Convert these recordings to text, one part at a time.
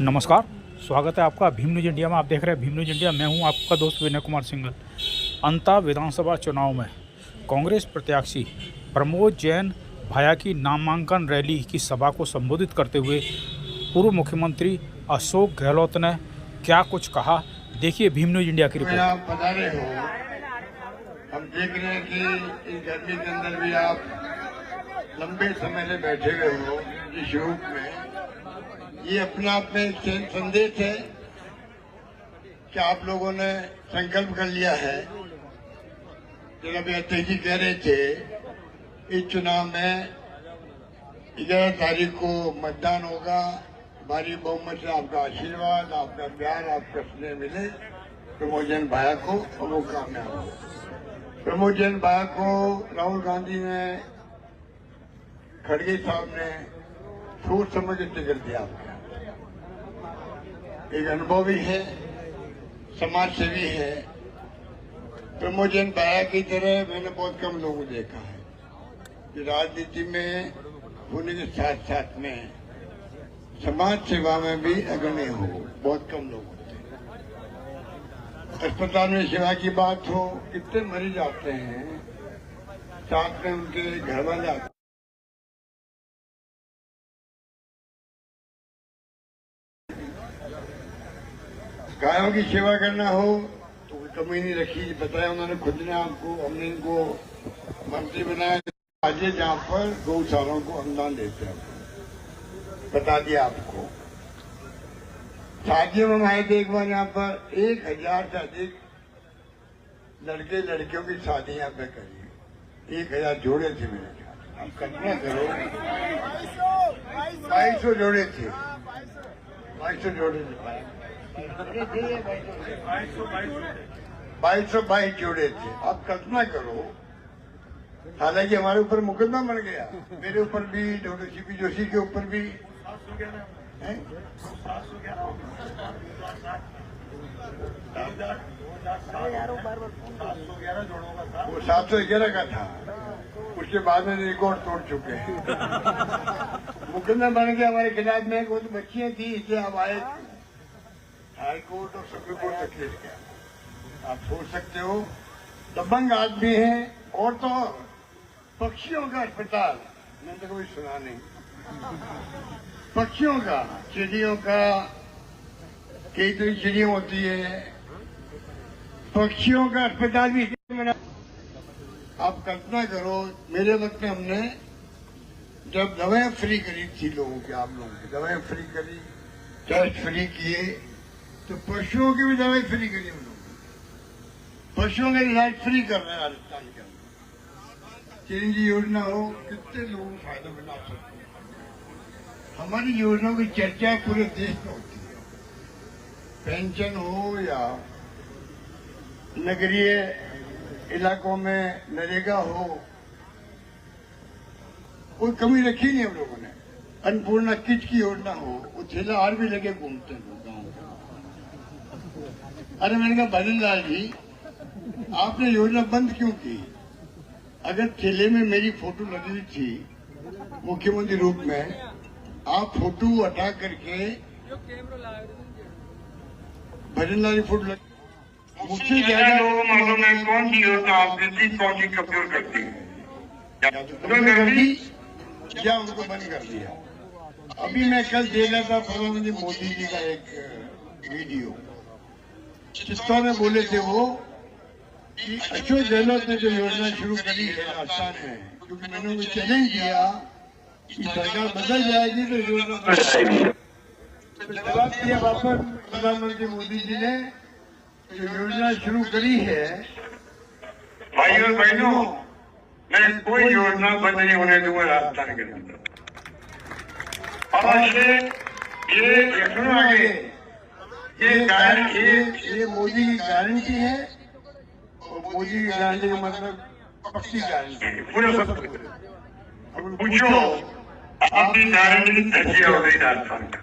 नमस्कार, स्वागत है आपका भीम न्यूज इंडिया में। आप देख रहे हैं भीम न्यूज इंडिया। मैं हूं आपका दोस्त विनय कुमार सिंघल। अंता विधानसभा चुनाव में कांग्रेस प्रत्याशी प्रमोद जैन भाया की नामांकन रैली की सभा को संबोधित करते हुए पूर्व मुख्यमंत्री अशोक गहलोत ने क्या कुछ कहा, देखिए भीम न्यूज इंडिया की रिपोर्ट। आप बता रहे हो, हम देख रहे हैं कि इस गर्मी के अंदर भी आप लंबे समय से बैठे हुए हो इस रूप में। ये अपने आप में एक संदेश है कि आप लोगों ने संकल्प कर लिया है। जब अभी अध्यक्ष जी कह रहे थे इस चुनाव में 11 तारीख को मतदान होगा, भारी बहुमत से आपका आशीर्वाद, आपका प्यार, आपका स्नेह मिले प्रमोद जैन भाया को और वो कामयाब हो। प्रमोद जैन भाया को राहुल गांधी ने, खड़गे साहब ने सोच समझ के टिकट दिया। आपका एक अनुभवी है, समाज सेवी है। प्रमोद जैन भाया की तरह मैंने बहुत कम लोगों को देखा है कि राजनीति में होने के साथ साथ में समाज सेवा में भी अग्रणी हो। बहुत कम लोग होते हैं। अस्पताल में सेवा की बात हो, कितने मरीज आते हैं, साथ में उनके घर वाले आते हैं। गायों की सेवा करना हो तो कोई कमी नहीं रखी। बताया उन्होंने खुद ने आपको, हमने इनको मंत्री बनाया। आज जहाँ पर गौशालाओं को अनुदान देते हैं, बता दिया आपको। शादियों में आए थे एक बार यहाँ पर 1000 से अधिक लड़के लड़कियों की शादी यहाँ पे करी। 1000 जोड़े थे मेरे ख्याल। हम कल्पना करो, 2200 जोड़े थे। 2200 जोड़े थे। 2222 जोड़े थे। आप कल्पना करो। हालांकि हमारे ऊपर मुकदमा बन गया, मेरे ऊपर भी, डॉक्टर सीपी जोशी के ऊपर भी। वो 711 का था, उसके बाद में रिकॉर्ड तोड़ चुके हैं। मुकदमा बन गया हमारे खिलाफ में। वो तो बच्चियां थी, इसलिए अब आए हाई कोर्ट और सुप्रीम कोर्ट तक ले गया। आप सोच सकते हो, दबंग आदमी है। और तो पक्षियों का अस्पताल मैंने तो कभी सुना नहीं। पक्षियों का, चिड़ियों का, कई तरह की चिड़िया होती है, पक्षियों का अस्पताल भी बना। आप कल्पना करो, मेरे वक्त में हमने जब दवाएं फ्री करी थी लोगों की, आप लोगों की दवाएं फ्री करी, टेस्ट फ्री किए, तो पशुओं की भी दवाई फ्री करी हम लोग। पशुओं का इलाज फ्री कर रहे हैं राजस्थान के अंदर। चिरंजी योजना हो, कितने लोगों को फायदा मिला सकते हैं। हमारी योजनाओं की चर्चा पूरे देश में होती है। पेंशन हो या नगरीय इलाकों में नरेगा हो, कोई कमी रखी नहीं हम लोगों ने। अन्नपूर्णा किट की योजना हो, वो ठेला हार भी लगे घूमते हैं लोग गाँव। अरे मैंने कहा भजन लाल जी, आपने योजना बंद क्यों की? अगर ठेले में मेरी फोटो लगी हुई थी मुख्यमंत्री रूप में, आप फोटो हटा करके भजन लाल की फोटो लगी। मुझसे ज्यादा लोगों को मालूम है कौन सी योजना आपने दी, कौन सी कब्जा करती है। कर दी या उनको बंद कर दिया। अभी मैं कल देख रहा था प्रधानमंत्री मोदी जी का एक वीडियो, जिसमें बोले थे वो कि अशोक गहलोत ने जो योजना शुरू करी है राजस्थान में, क्योंकि मैंने उनको चैलेंज किया कि सरकार बदल जाएगी तो योजना बदल जाएगी। तो जवाब दिया वापस प्रधानमंत्री मोदी जी ने, जो योजना शुरू करी है, भाइयों और बहनों, मैं कोई योजना बंद नहीं होने दूंगा राजस्थान के अंदर। और ये सुनो आगे, ये मोदी की गारंटी है। और मोदी की गारंटी का मतलब पक्की गारंटी है। पूरा सब पूछो, आपकी गारंटी कैसी हो गई राजस्थान का?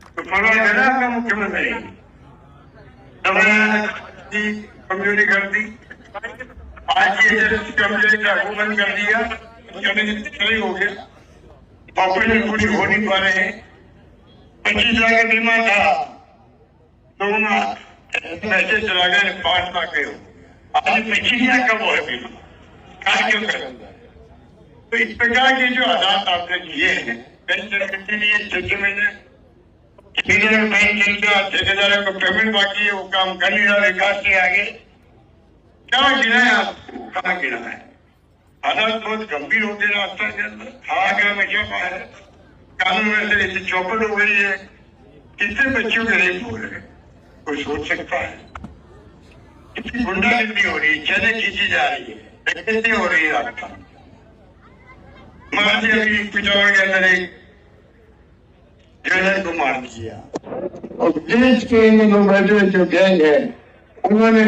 तो फरवरी का मुख्यमंत्री कमजोरी कर दी, आज कमजोरी का बंद कर दिया, सही हो गया। पॉपुलेशन पूरी हो नहीं पा रहे हैं। 25 लाख का बीमा था, 2 माह पैसे चला गए, 5 लाख गए। आज 25 लाख का वो है बीमा, क्या क्यों कर? तो इस प्रकार के जो हालात आपने किए हैं, पेंशन के लिए 6 महीने ठेकेदारों को पेमेंट बाकी है, वो काम कर नहीं रहा, विकास के आगे क्या गिना है आपको, कहाँ गिना है? हालात बहुत गंभीर हो गए रास्ता के अंदर, आगे हमेशा बाहर कानून में से चौपट हो गई है, कितने बच्चों के रेप हो रहे हैं, कोई सोच सकता है? कितनी गुंडागर्दी हो रही है, चेनें खींची जा रही है, डकैती हो रही है रास्ता। मार्च अभी पिछौड़ के अंदर एक ज्वेलर को मार दिया, और देश के लोग बैठे जो गैंग है उन्होंने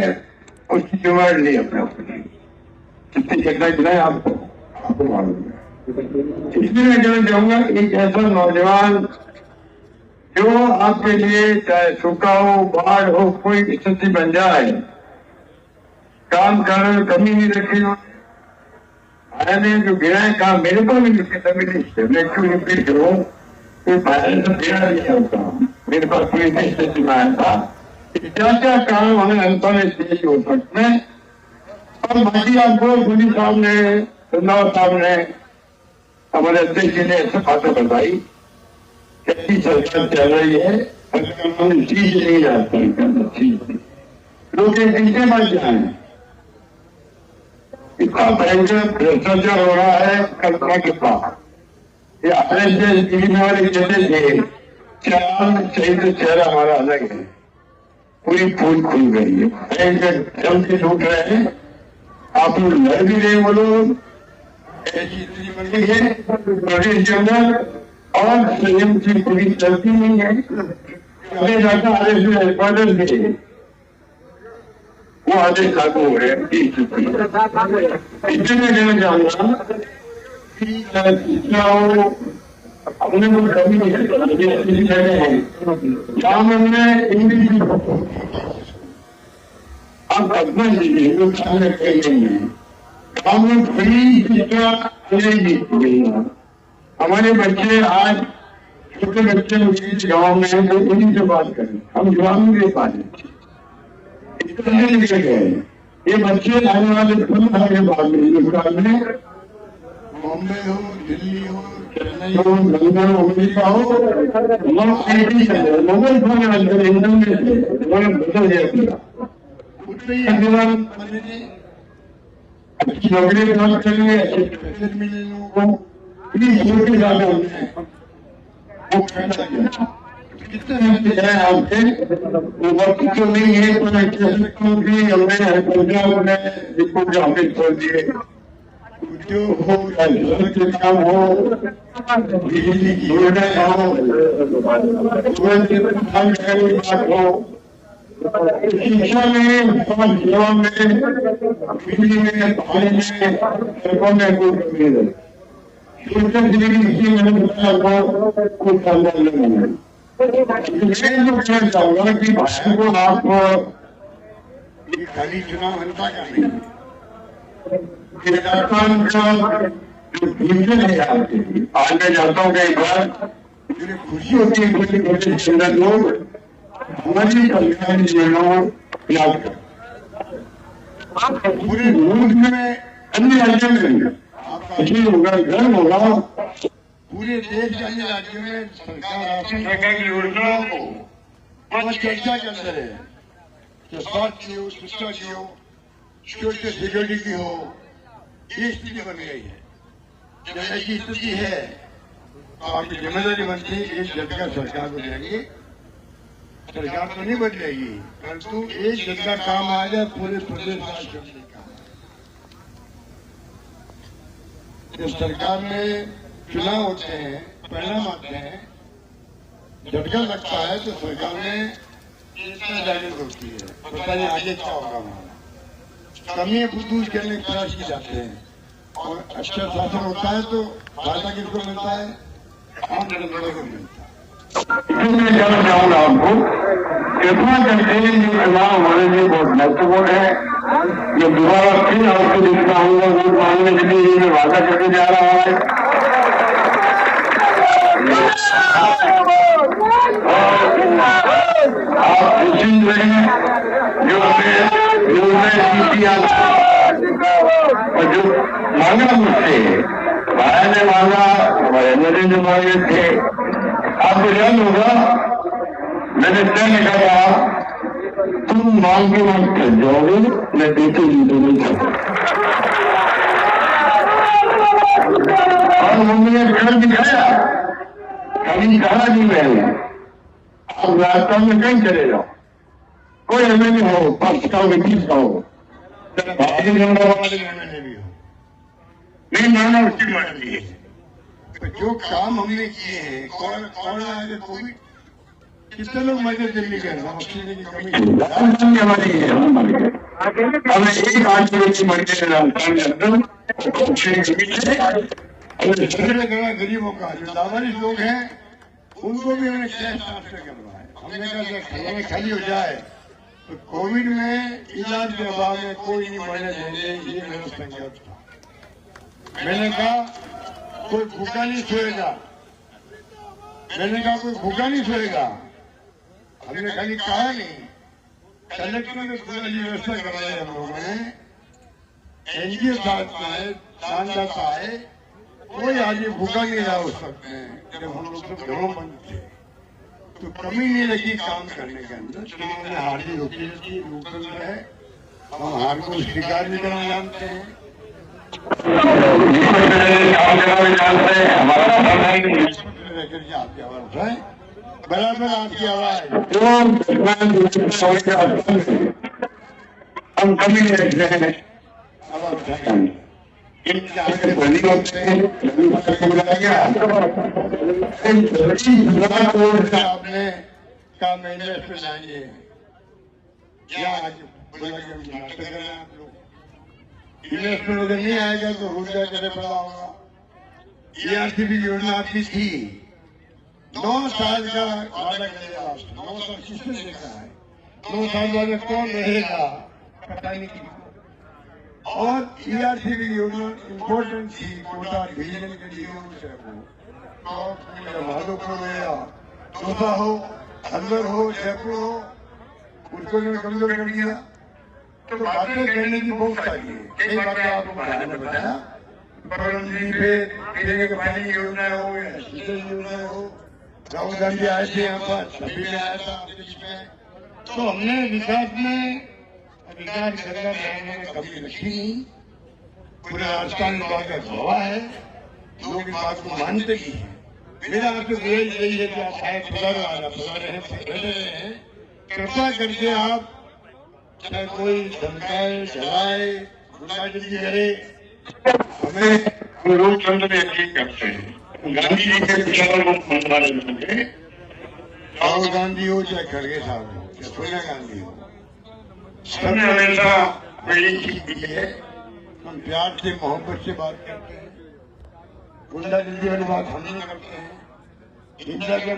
उसकी जुम्मेदारी ली अपने ऊपर। कितनी जगह गिराए आपको मालूम है। इसलिए मैं कहना चाहूंगा एक ऐसा नौजवान जो आपके लिए चाहे सूखा हो, बाढ़ हो, कोई स्थिति बन जाए, काम करने में कमी नहीं रखी मैंने जो गिराए काम मेरे को भी मैं क्यों निपट हूँ, गिरा दिया होता, मेरे पास कोई स्थिति में आया था। क्या क्या काम हमें अंतर में हो सकते हैं, और बाकी आपको गुनी साहब ने, रंधावा साहब ने, हमारे अध्यक्ष जी ने ऐसे बातें बताई, कैसी सरकार चल रही है, चीज नहीं जाती, लोग एक पीछे बढ़ जाए, इतना भयंकर भ्रष्टाचार हो रहा है कल्पना के पास। ये अपने वाले कहते थे चांद सही तो चेहरा हमारा अलग है, पूरी फूल खुल गई है, भयंकर जम के टूट रहे हैं, आप लोग लड़ भी रहे, वो लोग ऐसी स्थिति बन गई है प्रदेश के अंदर, और संयम की पूरी चलती नहीं है। अरे जाता आदेश में हेडक्वार्टर थे, वो आदेश लागू हो रहे हैं। इसलिए कहना चाहूंगा हमने कोई कमी नहीं है, काम हमने इंग्लिश आप अपना लीजिए, कहीं नहीं है, काम में फ्री शिक्षा मिलेगी। हमारे बच्चे आज छोटे बच्चे गाँव में हैं, वो उन्हीं से बात करें, हम जवाब नहीं दे पा रहे, निकल गए। ये बच्चे आने वाले बाद में बॉम्बे हो, दिल्ली हो, चेन्नई हो, लंदन हो, अमेरिका हो, लोग आईटी चल रहे, मोबाइल फोन अंदर इंटरनेट बदल गया, अच्छी नौकरी प्राप्त करेंगे, अच्छे पैसे मिले लोगों को, छोटे ज्यादा होते हैं, वो कहना कितने घंटे जाए आपके, वो वक्त तो नहीं है, तो मैं कह सकता हूँ कि हमने पंजाब में रिपोर्ट ऑफिस खोल दिए, उद्योग हो या जल के काम हो, बिजली की योजना हो, बात हो, शिक्षा में, समाज सेवा में, बिजली में, पानी में, सड़कों में कोई कमी नहीं। सोशल डिग्री मैंने बताया कोई शानदार नहीं है। मैं जो कहना चाहूंगा कि भाषण को आप ये खाली चुनाव हल्का का नहीं, राजस्थान का जो फ्यूचर है आपके, आज मैं जाता हूँ कई बार, मुझे खुशी होती है बड़े बड़े सुंदर लोग हमारी कल्याण योजनाओं याद कर, पूरे मुल्क में अन्य राज्यों में आपका होगा, गर्व होगा, पूरे देश के अन्य राज्यों में सरकार की योजनाओं को आज चर्चा के अंदर है, स्वास्थ्य की हो, शिक्षा की हो, सिक्योरिटी की हो, ये स्थिति बन गई है। जब ऐसी स्थिति है तो आपकी जिम्मेदारी बनती है एक झटका सरकार को देंगे, सरकार तो नहीं बदलेगी, परंतु एक झटका काम आ जाए पूरे प्रदेश राष्ट्र का। जब सरकार में चुनाव होते हैं, परिणाम आते हैं, झटका लगता है तो सरकार में चेतना जागृत होती है, पता नहीं आगे क्या होगा, हमारा कमियां दूर करने के प्रयास किए जाते हैं, और अच्छा शासन होता है तो फायदा किसको मिलता है, आम जनता को मिलता है। मैं कहना चाहूंगा आपको, कृपया करके ये चुनाव हमारे लिए बहुत महत्वपूर्ण है। जो दोबारा फिर आपको देखना होगा वोट मांगने के लिए ये वादा करने जा रहा है। रहे हैं जो हमें किया और जो मांगा मुझसे, भाया ने मांगा, हमारे नरेंद्र मांगे थे। आपको याद होगा मैंने तय कहा तुम मांग के मत कर जाओगे, मैं देते ही तो नहीं था। और उन्होंने कर दिखाया, कभी कहा नहीं मैंने। अब रास्ता में कहीं चले जाओ, कोई एमएलए हो, पक्ष का हो, विपक्ष का हो, भारतीय जनता पार्टी एमएलए भी हो, नहीं माना उसकी मर्जी है। तो जो काम हमने किए हैं, कौन आए कोविड, कितने लोग मजे दिल्ली गए, ऑक्सीजन की कमी हमारी है। हमें एक आदमी की मर्जी राजस्थान के अंदर ऑक्सीजन की कमी है। गरीबों का जो लावारिस लोग हैं उनको भी हमने कैश ट्रांसफर करवाया है। हमने कहा खजाने खाली हो जाए तो कोविड में इलाज के अभाव में कोई नहीं मरने देंगे, ये मेरा संकल्प था। मैंने कहा कोई भूखा नहीं सोएगा, मैंने कहा कोई भूखा नहीं सोएगा। हमने खाली कहा नहीं, कलेक्टर में पूरी व्यवस्था करवाई हम लोगों ने। एनजीओ साथ आए, दानदाता आए, कोई आदमी भूखा नहीं रहा उस वक्त में जब हम लोग सब घरों बंद थे। तो कमी नहीं लगी काम करने के अंदर। चुनाव हार भी रोकी थी, लोकतंत्र है, हम हार को स्वीकार नहीं करना जानते हैं। आपकी आवाज उठाए, बराबर आपकी आवाज हम कमी नहीं रख रहे हैं। आवाज उठाए आगे बनी होते हैं, आपने कहा मैं इन्वेस्टमेंट लाएंगे, क्या आज बोला कि हम नाटक कर रहे हैं आप लोग। इन्वेस्टमेंट अगर नहीं आएगा तो रोजगार करे पड़ा होगा। ईआरसीबी योजना आपकी थी, 9 साल का वादा करेगा, 9 साल किसने देखा है, 9 साल बाद में कौन रहेगा पता नहीं। और ईआरसीबी योजना इम्पोर्टेंट थी, कोटा डिवीजन के लिए माधोपुर हो या चौथा हो, अलवर हो, जयपुर हो, उसको जो कमजोर कर दिया। तो बातें कहने की बहुत सारी है, कई बातें आपको मैंने बताया। बरौनी पे पीने के पानी की योजना हो या सिंचाई योजना हो, राहुल गांधी आए थे यहाँ पर, सभी में आया था आपके बीच में। तो हमने विकास में अधिकार करना में कभी रखी नहीं। पूरे राजस्थान में बात का गवाह है, लोग इस बात को मानते भी हैं। मेरा आपसे गुजारिश यही है कि आप आए बैठे हैं, कृपा करके आप चाहे कोई धमकाए, जलाए, गुंडागर्दी करे, हमें लोकतंत्र में यकीन करते हैं। गांधी जी के विचारों को मानने वाले लोग हैं, राहुल गांधी हो चाहे खड़गे साहब हो चाहे सोनिया गांधी हो, सबने हमेशा यही चीज दी है। हम प्यार से मोहब्बत से बात करते हैं, गुंडागर्दी वाली बात हम नहीं करते हैं। हिंसा के